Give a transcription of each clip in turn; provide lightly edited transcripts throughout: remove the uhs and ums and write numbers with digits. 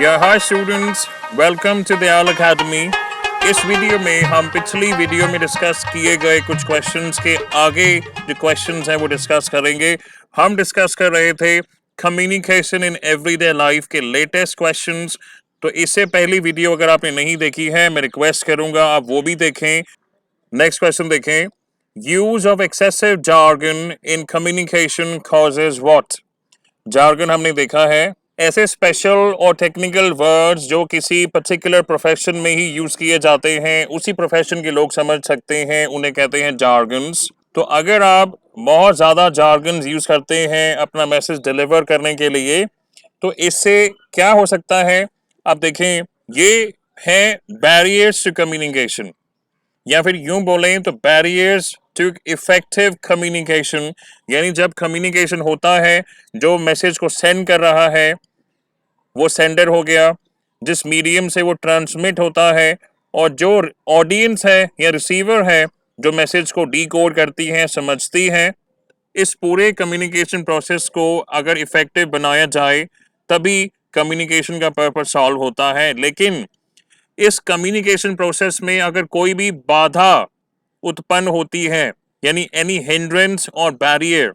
या hi students, welcome to Dayal academy. इस video में हम पिछली वीडियो में डिस्कस किए गए कुछ क्वेश्चंस के आगे जो क्वेश्चंस हैं वो डिस्कस करेंगे। हम डिस्कस कर रहे थे कम्युनिकेशन इन एवरीडे लाइफ के लेटेस्ट क्वेश्चंस। तो इससे पहली वीडियो अगर आपने नहीं देखी है, मैं रिक्वेस्ट करूंगा आप वो भी देखें। नेक्स्ट क्वेश्चन देखें, use of excessive jargon in communication causes what. Jargon हमने देखा है ऐसे स्पेशल और टेक्निकल वर्ड्स जो किसी पर्टिकुलर प्रोफेशन में ही यूज किए जाते हैं, उसी प्रोफेशन के लोग समझ सकते हैं, उन्हें कहते हैं जार्गन्स। तो अगर आप बहुत ज़्यादा जार्गन्स यूज करते हैं अपना मैसेज डिलीवर करने के लिए, तो इससे क्या हो सकता है आप देखें, ये है बैरियर्स टू कम्युनिकेशन, या फिर यूं बोलें तो बैरियर्स टू इफेक्टिव कम्युनिकेशन। यानी जब कम्युनिकेशन होता है, जो मैसेज को सेंड कर रहा है वो सेंडर हो गया, जिस मीडियम से वो ट्रांसमिट होता है, और जो ऑडियंस है या रिसीवर है जो मैसेज को डीकोड करती है, समझती है। इस पूरे कम्युनिकेशन प्रोसेस को अगर इफेक्टिव बनाया जाए तभी कम्युनिकेशन का पर्पस सॉल्व होता है। लेकिन इस कम्युनिकेशन प्रोसेस में अगर कोई भी बाधा उत्पन्न होती है, यानी एनी हिंड्रेंस और बैरियर,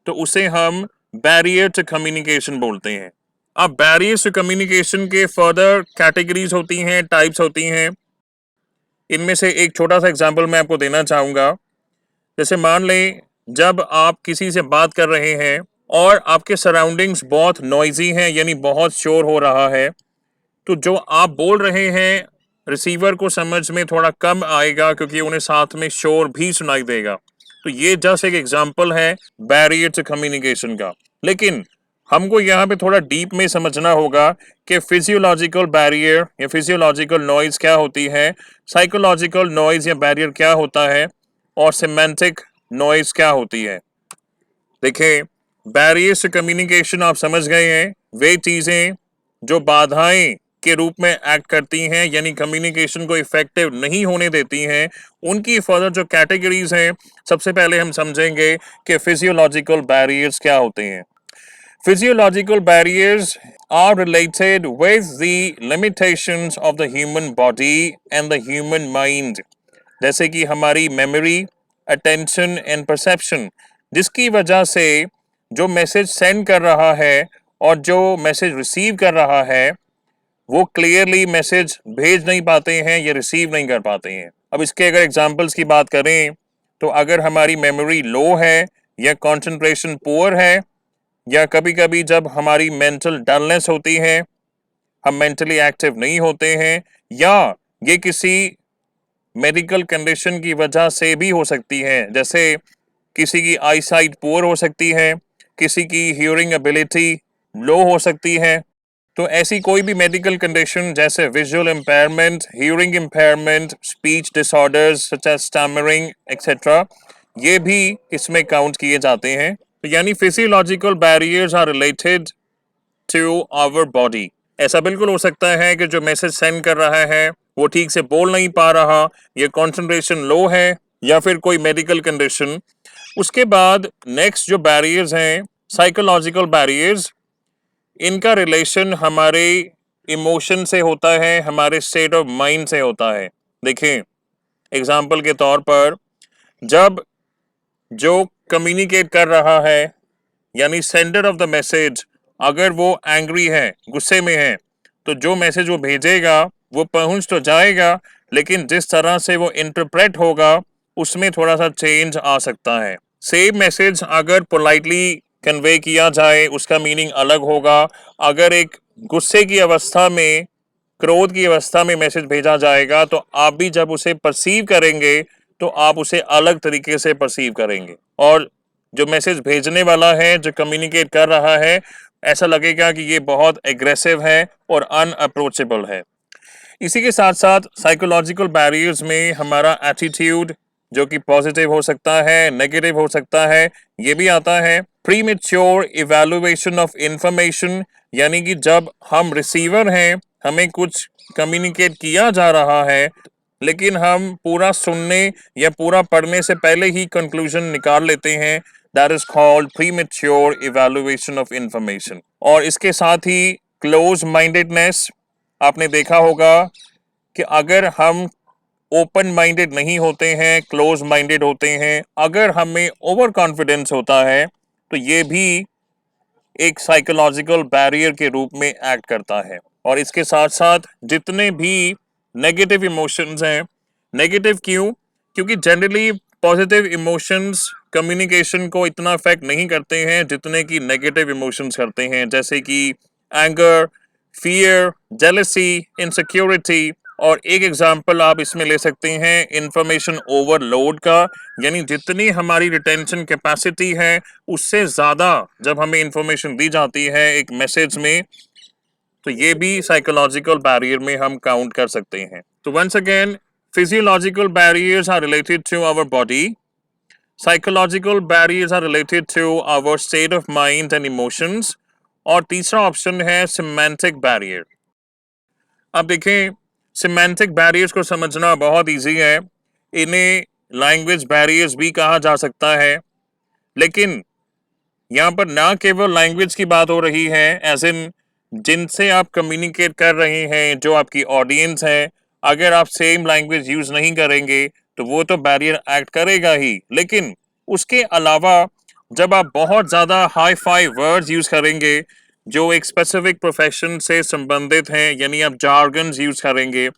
तो उसे हम बैरियर टू कम्युनिकेशन बोलते हैं। अब बैरियर्स टू कम्युनिकेशन के फर्दर कैटेगरीज होती हैं, टाइप्स होती हैं। इनमें से एक छोटा सा एग्जांपल मैं आपको देना चाहूँगा। जैसे मान लें जब आप किसी से बात कर रहे हैं और आपके सराउंडिंग्स बहुत नॉइजी हैं, यानी बहुत शोर हो रहा है, तो जो आप बोल रहे हैं रिसीवर को समझ में थोड़ा कम आएगा क्योंकि उन्हें साथ में शोर भी सुनाई देगा। तो ये जस्ट एक एग्जांपल है बैरियर टू कम्युनिकेशन का। लेकिन हमको यहाँ पे थोड़ा डीप में समझना होगा कि फिजियोलॉजिकल बैरियर या फिजियोलॉजिकल नॉइज क्या होती है, साइकोलॉजिकल नॉइज या बैरियर क्या होता है, और सिमेंटिक नॉइज क्या होती है। देखिए, बैरियर्स टू कम्युनिकेशन आप समझ गए हैं, वे चीज़ें जो बाधाएं के रूप में एक्ट करती हैं, यानी कम्युनिकेशन को इफेक्टिव नहीं होने देती हैं। उनकी फर्दर जो कैटेगरीज हैं, सबसे पहले हम समझेंगे कि फिजियोलॉजिकल बैरियर्स क्या होते हैं। Physiological barriers are related with the limitations of the human body and the human mind, जैसे कि हमारी मेमोरी, अटेंशन एंड परसेप्शन, जिसकी वजह से जो मैसेज सेंड कर रहा है और जो मैसेज रिसीव कर रहा है वो क्लियरली मैसेज भेज नहीं पाते हैं या रिसीव नहीं कर पाते हैं। अब इसके अगर एग्जांपल्स की बात करें तो अगर हमारी मेमोरी लो है या कंसंट्रेशन पुअर है, या कभी कभी जब हमारी मेंटल डलनेस होती है, हम मेंटली एक्टिव नहीं होते हैं, या ये किसी मेडिकल कंडीशन की वजह से भी हो सकती है। जैसे किसी की आई साइट पुअर हो सकती है, किसी की हियरिंग एबिलिटी लो हो सकती है। तो ऐसी कोई भी मेडिकल कंडीशन जैसे visual impairment, hearing impairment, speech disorders such as stammering etcetera, ये भी इसमें काउंट किए जाते हैं। तो यानी physiological barriers are related to our body. ऐसा बिल्कुल हो सकता है कि जो मैसेज सेंड कर रहा है वो ठीक से बोल नहीं पा रहा, या कंसंट्रेशन लो है, या फिर कोई मेडिकल कंडीशन। उसके बाद नेक्स्ट जो बैरियर्स हैं, साइकोलॉजिकल बैरियर्स, इनका रिलेशन हमारे इमोशन से होता है, हमारे स्टेट ऑफ माइंड से होता है। देखें, एग्जाम्पल के तौर पर जब जो कम्युनिकेट कर रहा है, यानी सेंडर ऑफ द मैसेज, अगर वो एंग्री है, गुस्से में है, तो जो मैसेज वो भेजेगा वो पहुंच तो जाएगा, लेकिन जिस तरह से वो इंटरप्रेट होगा उसमें थोड़ा सा चेंज आ सकता है। सेम मैसेज अगर पोलाइटली कन्वे किया जाए उसका मीनिंग अलग होगा। अगर एक गुस्से की अवस्था में, क्रोध की अवस्था में मैसेज भेजा जाएगा तो आप भी जब उसे परसीव करेंगे तो आप उसे अलग तरीके से परसीव करेंगे, और जो मैसेज भेजने वाला है, जो कम्युनिकेट कर रहा है, ऐसा लगेगा कि ये बहुत एग्रेसिव है और अनअप्रोचेबल है। इसी के साथ साथ साइकोलॉजिकल बैरियर्स में हमारा एटीट्यूड, जो कि पॉजिटिव हो सकता है, नेगेटिव हो सकता है, ये भी आता है। प्रीमेच्योर इवैल्यूएशन ऑफ इंफॉर्मेशन, यानी कि जब हम रिसीवर हैं, हमें कुछ कम्युनिकेट किया जा रहा है, लेकिन हम पूरा सुनने या पूरा पढ़ने से पहले ही कंक्लूजन निकाल लेते हैं, that is called premature evaluation of information. और इसके साथ ही क्लोज माइंडेडनेस, आपने देखा होगा कि अगर हम ओपन माइंडेड नहीं होते हैं, क्लोज माइंडेड होते हैं, अगर हमें ओवर कॉन्फिडेंस होता है तो ये भी एक साइकोलॉजिकल बैरियर के रूप में एक्ट करता है। और इसके साथ साथ जितने भी नेगेटिव इमोशंस हैं, नेगेटिव क्यों? क्योंकि जनरली पॉजिटिव इमोशंस कम्युनिकेशन को इतना अफेक्ट नहीं करते हैं जितने कि नेगेटिव इमोशंस करते हैं, जैसे कि एंगर, फियर, जेलसी, इनसिक्योरिटी। और एक एग्जांपल आप इसमें ले सकते हैं इंफॉर्मेशन ओवरलोड का, यानी जितनी हमारी रिटेंशन कैपेसिटी है उससे ज़्यादा जब हमें इंफॉर्मेशन दी जाती है एक मैसेज में, तो ये भी साइकोलॉजिकल बैरियर में हम काउंट कर सकते हैं। तो once again, physiological barriers are related to our body, psychological barriers are related to our state of mind and emotions, और तीसरा ऑप्शन है सिमेंटिक बैरियर। अब देखें, सिमेंटिक बैरियर्स को समझना बहुत इजी है, इन्हें लैंग्वेज बैरियर्स भी कहा जा सकता है। लेकिन यहाँ पर ना केवल लैंग्वेज की बात हो रही है, एज इन जिनसे आप कम्युनिकेट कर रहे हैं, जो आपकी ऑडियंस है, अगर आप सेम लैंग्वेज यूज नहीं करेंगे तो वो तो बैरियर एक्ट करेगा ही, लेकिन उसके अलावा जब आप बहुत ज़्यादा हाई फाई वर्ड्स यूज करेंगे जो एक स्पेसिफिक प्रोफेशन से संबंधित हैं, यानी आप जार्गन्स यूज करेंगे,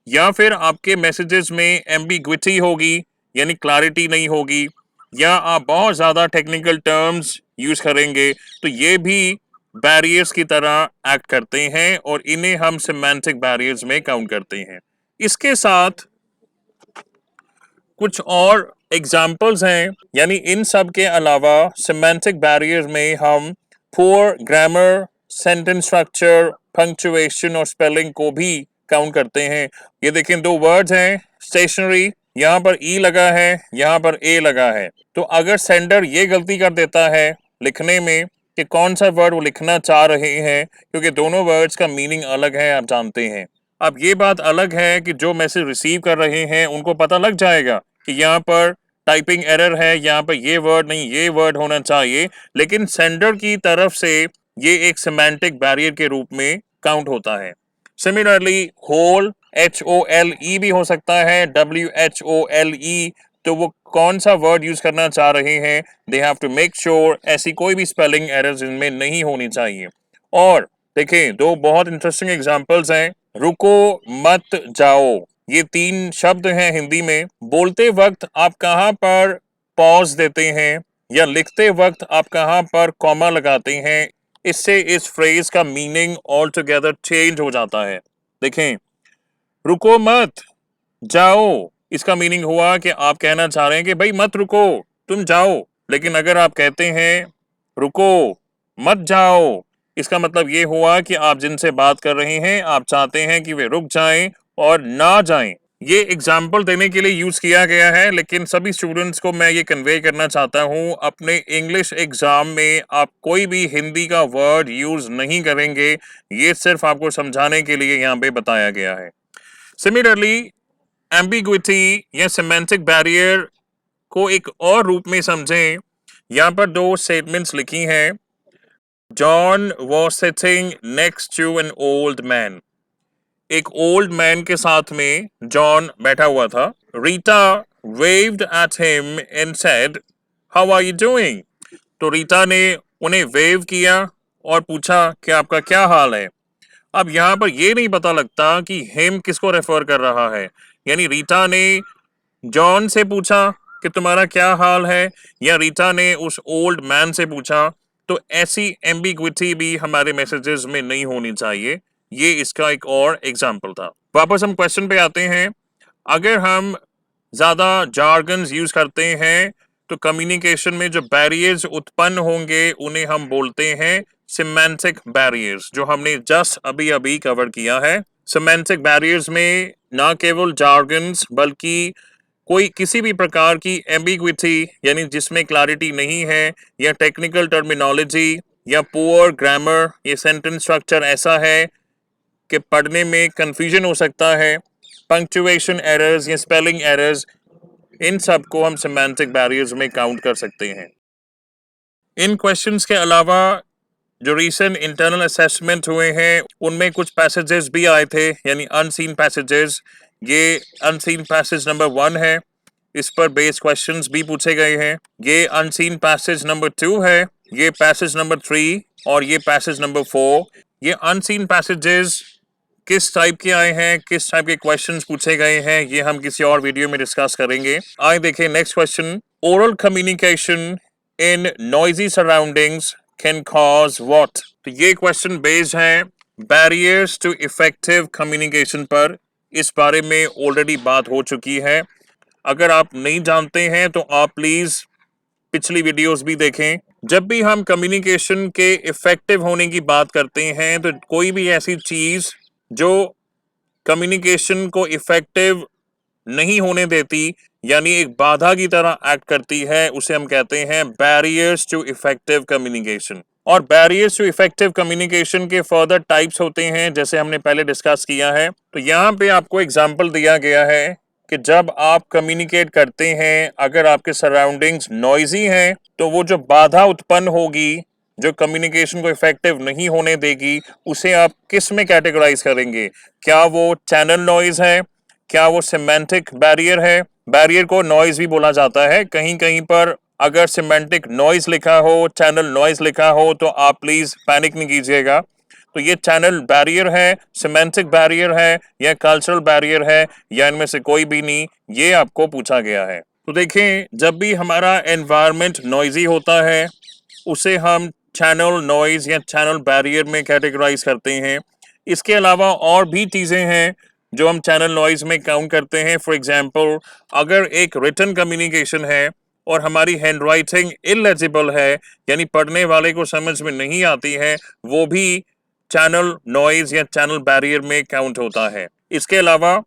या फिर आपके मैसेजेस में एम्बिग्विटी होगी यानी क्लैरिटी नहीं होगी, या आप बहुत ज़्यादा टेक्निकल टर्म्स यूज करेंगे, तो ये भी बैरियर्स की तरह एक्ट करते हैं और इन्हें हम सिमेंटिक बैरियर्स में काउंट करते हैं। इसके साथ कुछ और एग्जाम्पल्स हैं, यानी इन सब के अलावा सिमेंटिक बैरियर्स में हम poor grammar, sentence structure, punctuation और स्पेलिंग को भी काउंट करते हैं। ये देखें, दो वर्ड्स हैं स्टेशनरी, यहाँ पर ई लगा है, यहाँ पर ए लगा है, तो अगर सेंडर ये गलती कर देता है लिखने में कि कौन सा वर्ड वो लिखना चाह रहे हैं, क्योंकि दोनों वर्ड्स का मीनिंग अलग है, आप जानते हैं। अब ये बात अलग है कि जो मैसेज रिसीव कर रहे हैं उनको पता लग जाएगा कि यहाँ पर टाइपिंग एरर है, यहाँ पर ये वर्ड नहीं ये वर्ड होना चाहिए, लेकिन सेंडर की तरफ से ये एक सिमेंटिक बैरियर के रूप में काउंट होता है। सिमिलरली होल, HOLE भी हो सकता है, WHOLE, तो वो कौन सा वर्ड यूज करना चाह रहे हैं, they have to make sure ऐसी कोई भी स्पेलिंग एरर्स इनमें नहीं होनी चाहिए। और देखें, दो बहुत इंटरेस्टिंग एग्जांपल्स हैं, रुको, मत, जाओ, ये तीन शब्द हैं हिंदी में। बोलते वक्त आप कहाँ पर पॉज देते हैं या लिखते वक्त आप कहाँ पर कॉमा लगाते हैं, इससे इस फ्रेज का मीनिंग ऑल टुगेदर चेंज हो जाता है। देखें, रुको मत जाओ, इसका मीनिंग हुआ कि आप कहना चाह रहे हैं कि भाई मत रुको, तुम जाओ। लेकिन अगर आप कहते हैं रुको मत जाओ, इसका मतलब ये हुआ कि आप जिनसे बात कर रहे हैं आप चाहते हैं कि वे रुक जाएं और ना जाएं। ये एग्जाम्पल देने के लिए यूज किया गया है, लेकिन सभी स्टूडेंट्स को मैं ये कन्वे करना चाहता हूँ, अपने इंग्लिश एग्जाम में आप कोई भी हिंदी का वर्ड यूज नहीं करेंगे, ये सिर्फ आपको समझाने के लिए यहाँ पे बताया गया है। सिमिलरली एम्बिग्विटी या सिमेंटिक बैरियर को एक और रूप में समझें। यहाँ पर दो स्टेटमेंट्स लिखी हैं, John was sitting next to an old man, एक ओल्ड मैन के साथ में जॉन बैठा हुआ था। Rita waved at him and said how are you doing, तो रीटा ने उन्हें वेव किया और पूछा कि आपका क्या हाल है। अब यहाँ पर ये नहीं पता लगता कि हिम किसको रेफर कर रहा है, यानी रीटा ने जॉन से पूछा कि तुम्हारा क्या हाल है, या रीटा ने उस ओल्ड मैन से पूछा। तो ऐसी एम्बिग्विटी भी हमारे मैसेजेस में नहीं होनी चाहिए। ये इसका एक और एग्जाम्पल था। वापस हम क्वेश्चन पे आते हैं, अगर हम ज़्यादा जार्गन्स यूज करते हैं तो कम्युनिकेशन में जो बैरियर्स उत्पन्न होंगे उन्हें हम बोलते हैं सिमेंटिक बैरियर्स, जो हमने जस्ट अभी अभी कवर किया है। सिमेंटिक बैरियर्स में ना केवल जार्गन्स बल्कि कोई किसी भी प्रकार की एम्बिग्विटी यानी जिसमें क्लैरिटी नहीं है, या टेक्निकल टर्मिनोलॉजी या पुअर ग्रामर, ये सेंटेंस स्ट्रक्चर ऐसा है कि पढ़ने में कंफ्यूजन हो सकता है, पंक्चुएशन एरर्स या स्पेलिंग एरर्स, इन सब को हम सिमेंटिक बैरियर्स में काउंट कर सकते हैं। इन क्वेश्चंस के अलावा जो रिसेंट इंटरनल असेसमेंट हुए हैं उनमें कुछ पैसेजेस भी आए थे, यानी अनसीन पैसेजेस। ये अनसीन पैसेज नंबर 1 है, इस पर बेस्ड क्वेश्चंस भी पूछे गए हैं। ये अनसीन पैसेज नंबर 2 है, ये पैसेज नंबर 3 और ये पैसेज नंबर 4। ये अनसीन पैसेजेस किस टाइप के आए हैं, किस टाइप के क्वेश्चंस पूछे गए हैं, ये हम किसी और वीडियो में डिस्कस करेंगे। आइए देखें next question. Oral communication in noisy surroundings can cause what? तो ये क्वेश्चन बेस्ड है बैरियर्स टू इफेक्टिव कम्युनिकेशन पर। इस बारे में ऑलरेडी बात हो चुकी है। अगर आप नहीं जानते हैं तो आप प्लीज पिछली वीडियोस भी देखें। जब भी हम कम्युनिकेशन के इफेक्टिव होने की बात करते हैं तो कोई भी ऐसी चीज जो कम्युनिकेशन को इफेक्टिव नहीं होने देती, यानी एक बाधा की तरह एक्ट करती है, उसे हम कहते हैं बैरियर्स टू इफेक्टिव कम्युनिकेशन। और बैरियर्स टू इफेक्टिव कम्युनिकेशन के फर्दर टाइप्स होते हैं, जैसे हमने पहले डिस्कस किया है। तो यहाँ पे आपको एग्जांपल दिया गया है कि जब आप कम्युनिकेट करते हैं, अगर आपके सराउंडिंग्स नॉइजी हैं तो वो जो बाधा उत्पन्न होगी, जो कम्युनिकेशन को इफेक्टिव नहीं होने देगी, उसे आप किस में कैटेगराइज करेंगे? क्या वो चैनल नॉइज है, क्या वो सिमेंटिक बैरियर है? बैरियर को नॉइज भी बोला जाता है। कहीं कहीं पर अगर सिमेंटिक नॉइज लिखा हो, चैनल नॉइज लिखा हो, तो आप प्लीज पैनिक नहीं कीजिएगा। तो ये चैनल बैरियर है, सिमेंटिक बैरियर है या कल्चरल बैरियर है, या इनमें से कोई भी नहीं, ये आपको पूछा गया है। तो देखें, जब भी हमारा एनवायरनमेंट नॉइजी होता है उसे हम चैनल नॉइज या चैनल बैरियर में कैटेगराइज करते हैं। इसके अलावा और भी चीज़ें हैं जो हम चैनल नॉइज में काउंट करते हैं। फॉर एग्जांपल, अगर एक रिटन कम्युनिकेशन है और हमारी हैंड राइटिंग इलेजिबल है, यानी पढ़ने वाले को समझ में नहीं आती है, वो भी चैनल नॉइज या चैनल बैरियर में काउंट होता है। इसके अलावा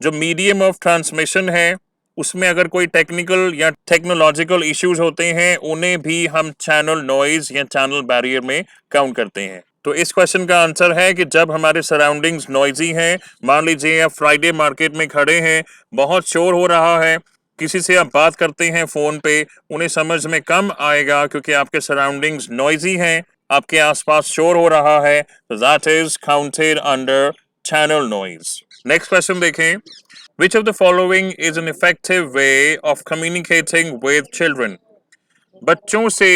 जो मीडियम ऑफ ट्रांसमिशन है उसमें अगर कोई टेक्निकल या टेक्नोलॉजिकल इश्यूज होते हैं, उन्हें भी हम चैनल नॉइज या चैनल बैरियर में काउंट करते हैं। तो इस क्वेश्चन का आंसर है कि जब हमारे सराउंडिंग्स नॉइजी हैं, मान लीजिए आप फ्राइडे मार्केट में खड़े हैं, बहुत शोर हो रहा है, किसी से आप बात करते हैं फोन पे, उन्हें समझ में कम आएगा क्योंकि आपके सराउंडिंग्स नॉइजी हैं, आपके आसपास शोर हो रहा है, तो that is counted under channel noise. Next question देखें। Which of the following is an effective way of communicating with children? बच्चों से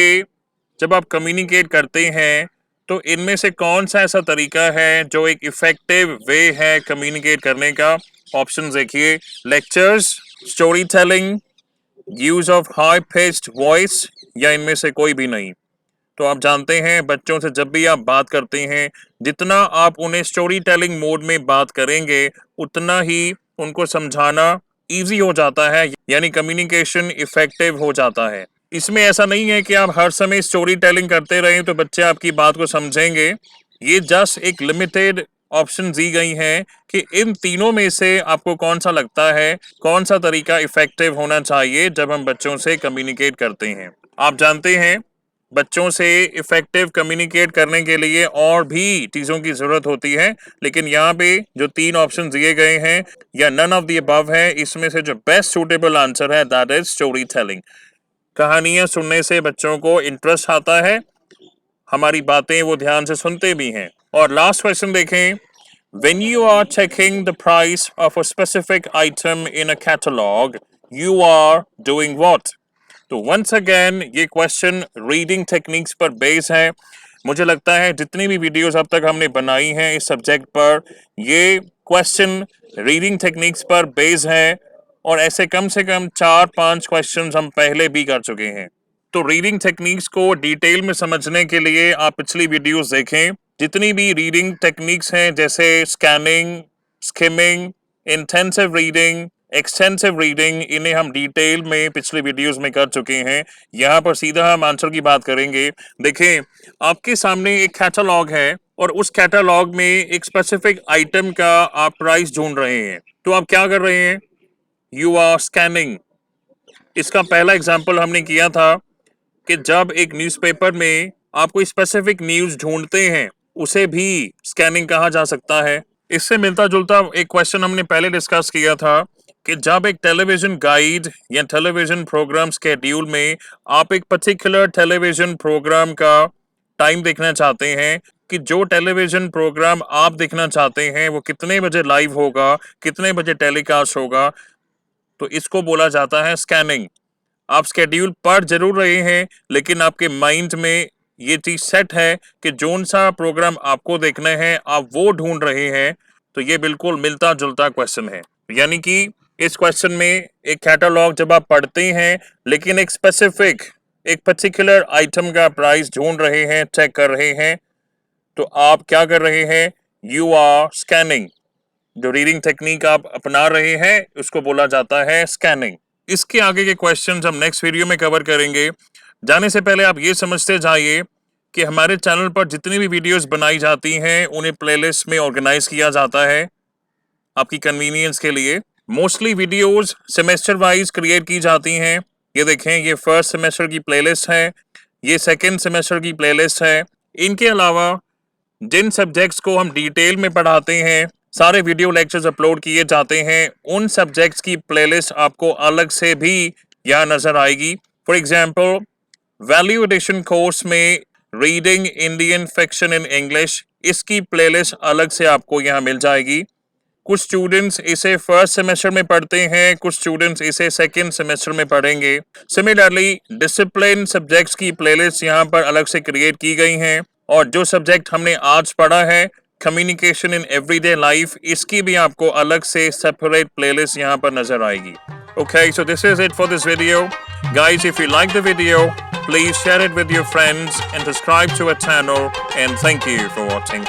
जब आप कम्युनिकेट करते हैं तो इनमें से कौन सा ऐसा तरीका है जो एक इफेक्टिव वे है कम्युनिकेट करने का? ऑप्शन देखिए, lectures, story telling, use of high pitched voice, या इनमें से कोई भी नहीं। तो आप जानते हैं बच्चों से जब भी आप बात करते हैं, जितना आप उन्हें स्टोरी टेलिंग मोड में बात करेंगे उतना ही उनको समझाना इजी हो जाता है, यानी कम्युनिकेशन इफेक्टिव हो जाता है। इसमें ऐसा नहीं है कि आप हर समय स्टोरी टेलिंग करते रहें तो बच्चे आपकी बात को समझेंगे। ये जस्ट एक लिमिटेड ऑप्शन दी गई हैं कि इन तीनों में से आपको कौन सा लगता है, कौन सा तरीका इफेक्टिव होना चाहिए जब हम बच्चों से कम्युनिकेट करते हैं। आप जानते हैं बच्चों से इफेक्टिव कम्युनिकेट करने के लिए और भी चीज़ों की ज़रूरत होती है, लेकिन यहाँ पे जो 3 ऑप्शन दिए गए हैं या नन ऑफ द अबव है, इसमें से जो बेस्ट सूटेबल आंसर है दैट इज स्टोरी टेलिंग। कहानियाँ सुनने से बच्चों को इंटरेस्ट आता है, हमारी बातें वो ध्यान से सुनते भी हैं। और लास्ट क्वेश्चन देखें। When you are checking the price of a specific item in a catalog, you are doing what? तो वंस अगेन ये क्वेश्चन रीडिंग टेक्निक्स पर बेस है। मुझे लगता है जितनी भी वीडियोस अब तक हमने बनाई हैं इस सब्जेक्ट पर, ये क्वेश्चन रीडिंग टेक्निक्स पर बेस है, और ऐसे कम से कम 4-5 क्वेश्चंस हम पहले भी कर चुके हैं। तो रीडिंग टेक्निक्स को डिटेल में समझने के लिए आप पिछली वीडियोस देखें। जितनी भी रीडिंग टेक्निक्स हैं, जैसे scanning, skimming, intensive reading, extensive reading, इन्हें हम डिटेल में पिछले वीडियोस में कर चुके हैं। यहाँ पर सीधा हम आंसर की बात करेंगे। देखें, आपके सामने एक कैटलॉग है और उस कैटलॉग में एक स्पेसिफिक आइटम का आप प्राइस ढूंढ रहे हैं। तो आप क्या कर रहे हैं? You are scanning. इसका पहला एग्जाम्पल हमने किया था कि जब एक न्यूज़पेपर में आप कोई स्पेसिफिक न्यूज़ ढूंढते हैं, उसे भी स्कैनिंग कहा जा सकता है। इससे मिलता जुलता एक क्वेश्चन हमने पहले डिस्कस किया था कि जब एक टेलीविजन गाइड या टेलीविजन प्रोग्राम स्केड्यूल में आप एक पर्टिकुलर टेलीविजन प्रोग्राम का टाइम देखना चाहते हैं कि जो टेलीविजन प्रोग्राम आप देखना चाहते हैं वो कितने बजे लाइव होगा, कितने बजे टेलीकास्ट होगा, तो इसको बोला जाता है स्कैनिंग। आप स्केड्यूल पढ़ जरूर रहे हैं लेकिन आपके माइंड में ये चीज सेट है कि जोन सा प्रोग्राम आपको देखना है आप वो ढूंढ रहे हैं, तो ये बिल्कुल मिलता जुलता क्वेश्चन है। यानी कि इस क्वेश्चन में एक कैटलॉग जब आप पढ़ते हैं लेकिन एक स्पेसिफिक एक पर्टिकुलर आइटम का प्राइस ढूंढ रहे हैं, चेक कर रहे हैं, तो आप क्या कर रहे हैं, यू आर स्कैनिंग। जो रीडिंग टेक्निक आप अपना रहे हैं उसको बोला जाता है स्कैनिंग। इसके आगे के क्वेश्चंस हम नेक्स्ट वीडियो में कवर करेंगे। जाने से पहले आप ये समझते जाइए कि हमारे चैनल पर जितनी भी वीडियोस बनाई जाती हैं उन्हें प्लेलिस्ट में ऑर्गेनाइज किया जाता है आपकी कन्वीनियंस के लिए। Mostly videos semester wise create की जाती हैं। ये देखें, ये फर्स्ट सेमेस्टर की प्लेलिस्ट है, ये सेकेंड सेमेस्टर की प्लेलिस्ट है। इनके अलावा जिन सब्जेक्ट्स को हम डिटेल में पढ़ाते हैं, सारे वीडियो लेक्चर्स अपलोड किए जाते हैं, उन सब्जेक्ट्स की प्लेलिस्ट आपको अलग से भी यहाँ नजर आएगी। For example value addition course में reading Indian fiction in English, इसकी प्लेलिस्ट अलग से आपको यहाँ मिल जाएगी। कुछ स्टूडेंट्स इसे फर्स्ट सेमेस्टर में पढ़ते हैं, कुछ स्टूडेंट्स इसे सेकंड सेमेस्टर में पढ़ेंगे। सिमिलरली डिसिप्लिन सब्जेक्ट्स की प्लेलिस्ट यहाँ पर अलग से क्रिएट की गई हैं, और जो सब्जेक्ट हमने आज पढ़ा है कम्युनिकेशन इन एवरीडे लाइफ, इसकी भी आपको अलग से सेपरेट प्लेलिस्ट यहाँ पर नजर आएगी। Okay, so this is it for this video. Guys, if you like the video, please share it with your friends and subscribe to our channel, and thank you for watching.